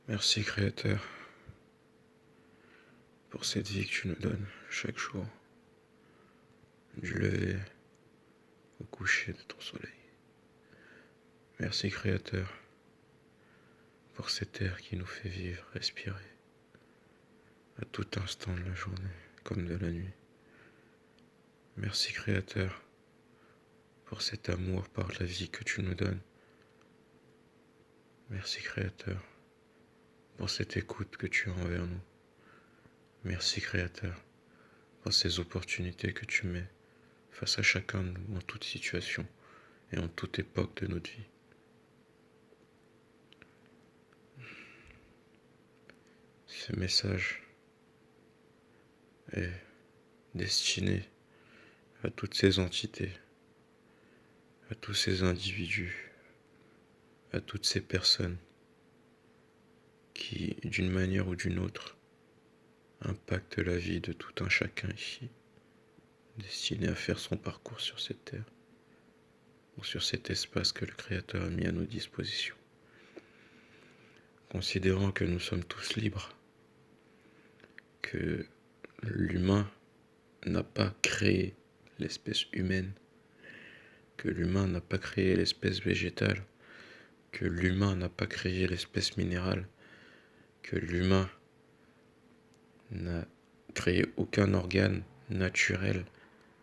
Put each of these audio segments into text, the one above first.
Merci Créateur pour cette vie que tu nous donnes chaque jour, du lever au coucher de ton soleil. Merci Créateur pour cet air qui nous fait vivre, respirer, à tout instant de la journée comme de la nuit. Merci Créateur pour cet amour par la vie que tu nous donnes. Merci Créateur pour cette écoute que tu as envers nous. Merci Créateur pour ces opportunités que tu mets face à chacun de nous en toute situation et en toute époque de notre vie. Ce message est destiné à toutes ces entités, à tous ces individus, à toutes ces personnes qui, d'une manière ou d'une autre, impactent la vie de tout un chacun ici, destiné à faire son parcours sur cette terre, ou sur cet espace que le Créateur a mis à nos dispositions. Considérant que nous sommes tous libres, que l'humain n'a pas créé l'espèce humaine, que l'humain n'a pas créé l'espèce végétale, que l'humain n'a pas créé l'espèce minérale, que l'humain n'a créé aucun organe naturel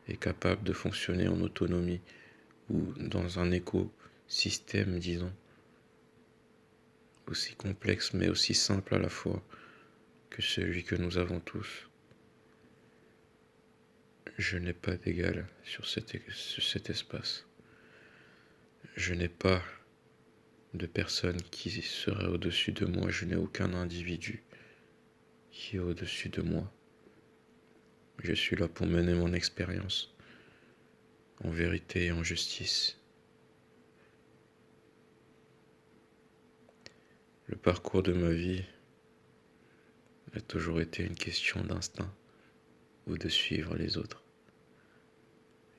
et capable de fonctionner en autonomie ou dans un écosystème, disons, aussi complexe mais aussi simple à la fois que celui que nous avons tous. Je n'ai pas d'égal sur cet espace. Je n'ai pas de personne qui serait au-dessus de moi. Je n'ai aucun individu qui est au-dessus de moi. Je suis là pour mener mon expérience en vérité et en justice. Le parcours de ma vie a toujours été une question d'instinct ou de suivre les autres.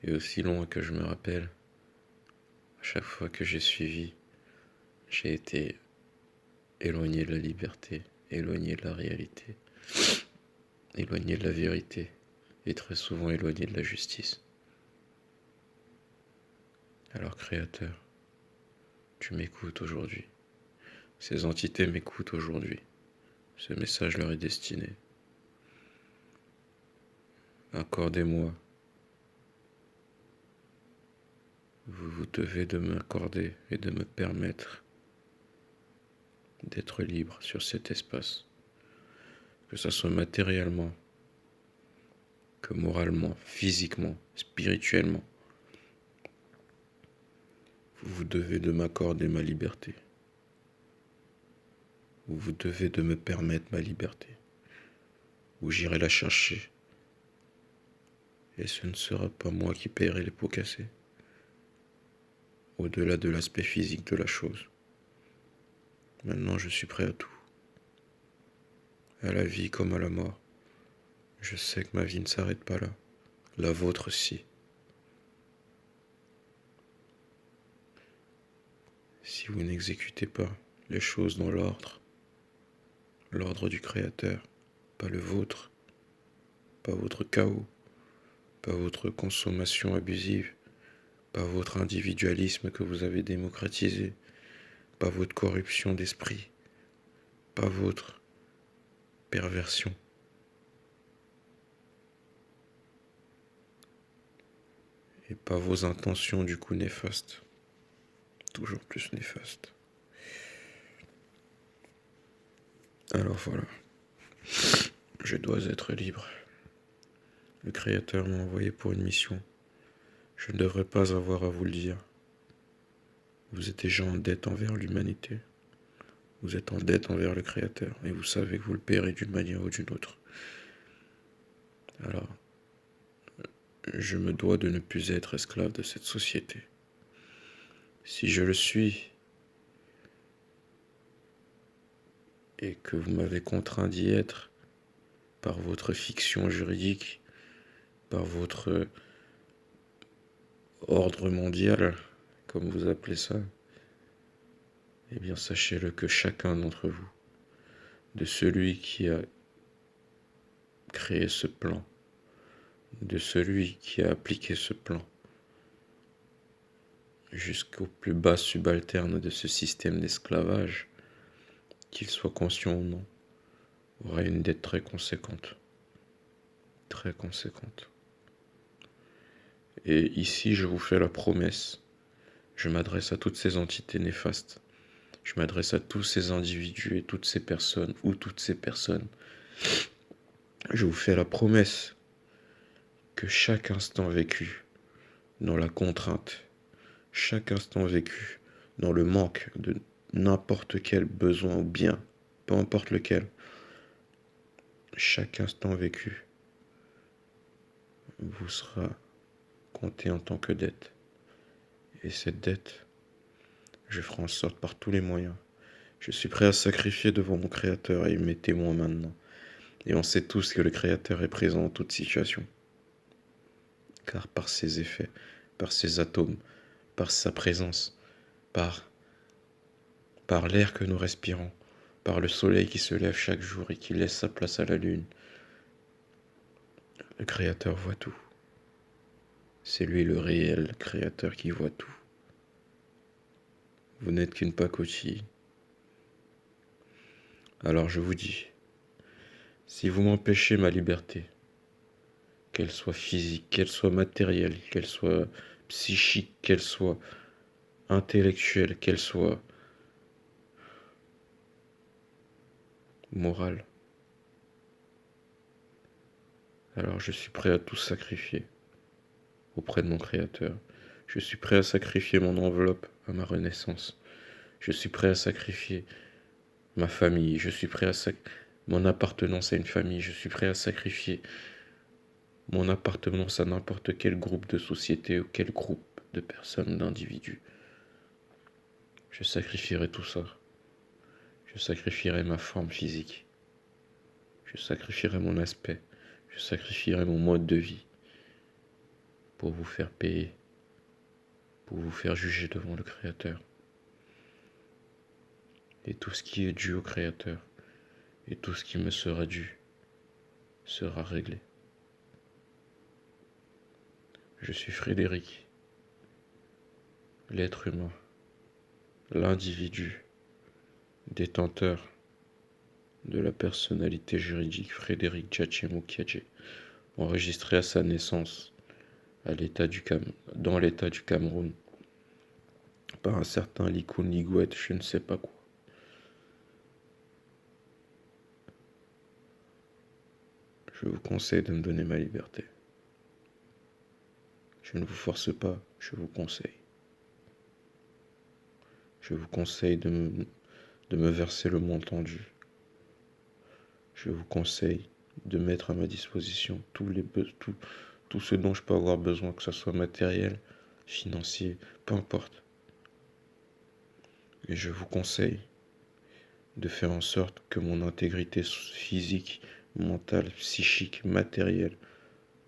Et aussi loin que je me rappelle, à chaque fois que j'ai suivi, j'ai été éloigné de la liberté, éloigné de la réalité, éloigné de la vérité et très souvent éloigné de la justice. Alors Créateur, tu m'écoutes aujourd'hui. Ces entités m'écoutent aujourd'hui. Ce message leur est destiné. Accordez-moi. Vous devez de m'accorder et de me permettre d'être libre sur cet espace. Que ce soit matériellement, que moralement, physiquement, spirituellement. Vous devez de m'accorder ma liberté. Vous devez de me permettre ma liberté. Ou j'irai la chercher. Et ce ne sera pas moi qui paierai les pots cassés. Au-delà de l'aspect physique de la chose. Maintenant, je suis prêt à tout. À la vie comme à la mort. Je sais que ma vie ne s'arrête pas là. La vôtre si. Si vous n'exécutez pas les choses dans l'ordre du Créateur, pas le vôtre, pas votre chaos, pas votre consommation abusive, pas votre individualisme que vous avez démocratisé, pas votre corruption d'esprit, pas votre perversion. Et pas vos intentions du coup néfastes, toujours plus néfastes. Alors voilà, je dois être libre. Le Créateur m'a envoyé pour une mission. Je ne devrais pas avoir à vous le dire. Vous êtes déjà en dette envers l'humanité. Vous êtes en dette envers le Créateur et vous savez que vous le paierez d'une manière ou d'une autre. Alors, je me dois de ne plus être esclave de cette société. Si je le suis et que vous m'avez contraint d'y être par votre fiction juridique, par votre ordre mondial, comme vous appelez ça, eh bien sachez-le que chacun d'entre vous de celui qui a créé ce plan, de celui qui a appliqué ce plan, jusqu'au plus bas subalterne de ce système d'esclavage, qu'il soit conscient ou non, aura une dette très conséquente. Très conséquente. Et ici, je vous fais la promesse, je m'adresse à toutes ces entités néfastes, je m'adresse à tous ces individus et toutes ces personnes, ou toutes ces personnes. Je vous fais la promesse que chaque instant vécu dans la contrainte, chaque instant vécu dans le manque de n'importe quel besoin ou bien, peu importe lequel, chaque instant vécu vous sera compté en tant que dette. Et cette dette, je ferai en sorte par tous les moyens. Je suis prêt à sacrifier devant mon Créateur et il m'est témoin maintenant. Et on sait tous que le Créateur est présent en toute situation. Car par ses effets, par ses atomes, par sa présence, par l'air que nous respirons, par le soleil qui se lève chaque jour et qui laisse sa place à la lune, le Créateur voit tout. C'est lui le réel Créateur qui voit tout. Vous n'êtes qu'une pacotille. Alors je vous dis, si vous m'empêchez ma liberté, qu'elle soit physique, qu'elle soit matérielle, qu'elle soit psychique, qu'elle soit intellectuelle, qu'elle soit morale, alors je suis prêt à tout sacrifier auprès de mon Créateur. Je suis prêt à sacrifier mon enveloppe à ma renaissance. Je suis prêt à sacrifier ma famille. Je suis prêt à mon appartenance à une famille. Je suis prêt à sacrifier mon appartenance à n'importe quel groupe de société ou quel groupe de personnes, d'individus. Je sacrifierai tout ça. Je sacrifierai ma forme physique. Je sacrifierai mon aspect. Je sacrifierai mon mode de vie pour vous faire payer, pour vous faire juger devant le Créateur. Et tout ce qui est dû au Créateur et tout ce qui me sera dû sera réglé. Je suis Frédéric, l'être humain, l'individu, détenteur de la personnalité juridique Frédéric Djatchemou Kiadje, enregistré à sa naissance dans l'état du Cameroun par un certain Likoun Ligouet, je ne sais pas quoi. Je vous conseille de me donner ma liberté. Je ne vous force pas, je vous conseille. Je vous conseille de me verser le montant dû. Je vous conseille de mettre à ma disposition tout ce dont je peux avoir besoin, que ce soit matériel, financier, peu importe. Et je vous conseille de faire en sorte que mon intégrité physique, mentale, psychique, matérielle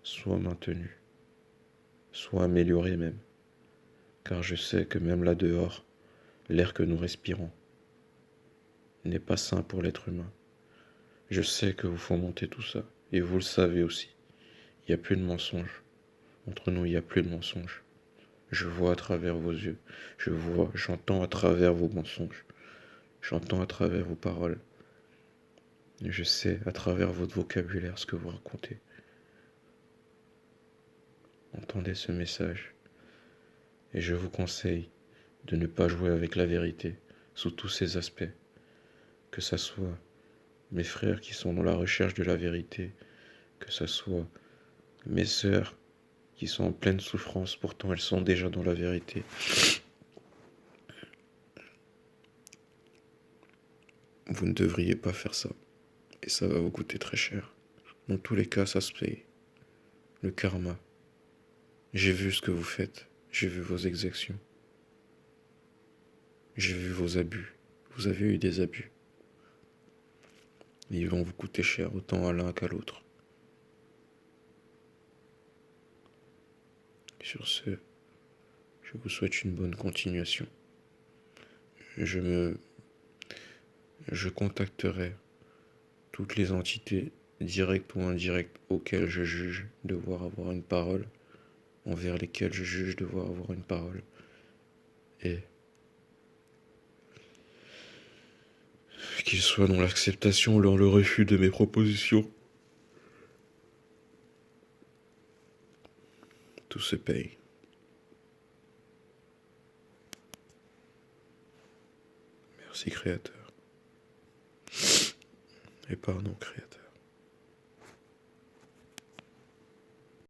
soit maintenue, soit améliorée même. Car je sais que même là dehors, l'air que nous respirons n'est pas sain pour l'être humain. Je sais que vous fomentez tout ça, et vous le savez aussi. Il n'y a plus de mensonges. Entre nous, il n'y a plus de mensonges. Je vois à travers vos yeux. J'entends à travers vos mensonges. J'entends à travers vos paroles. Et je sais à travers votre vocabulaire ce que vous racontez. Entendez ce message. Et je vous conseille de ne pas jouer avec la vérité sous tous ses aspects. Que ça soit mes frères qui sont dans la recherche de la vérité, que ça soit mes sœurs qui sont en pleine souffrance, pourtant elles sont déjà dans la vérité. Vous ne devriez pas faire ça. Et ça va vous coûter très cher. Dans tous les cas, ça se paye. Le karma. J'ai vu ce que vous faites. J'ai vu vos exactions. J'ai vu vos abus. Vous avez eu des abus. Et ils vont vous coûter cher, autant à l'un qu'à l'autre. Sur ce, je vous souhaite une bonne continuation. Je contacterai toutes les entités directes ou indirectes auxquelles je juge devoir avoir une parole, envers lesquelles je juge devoir avoir une parole, et qu'ils soient dans l'acceptation ou dans le refus de mes propositions. Tout se paye. Merci Créateur. Et pardon Créateur.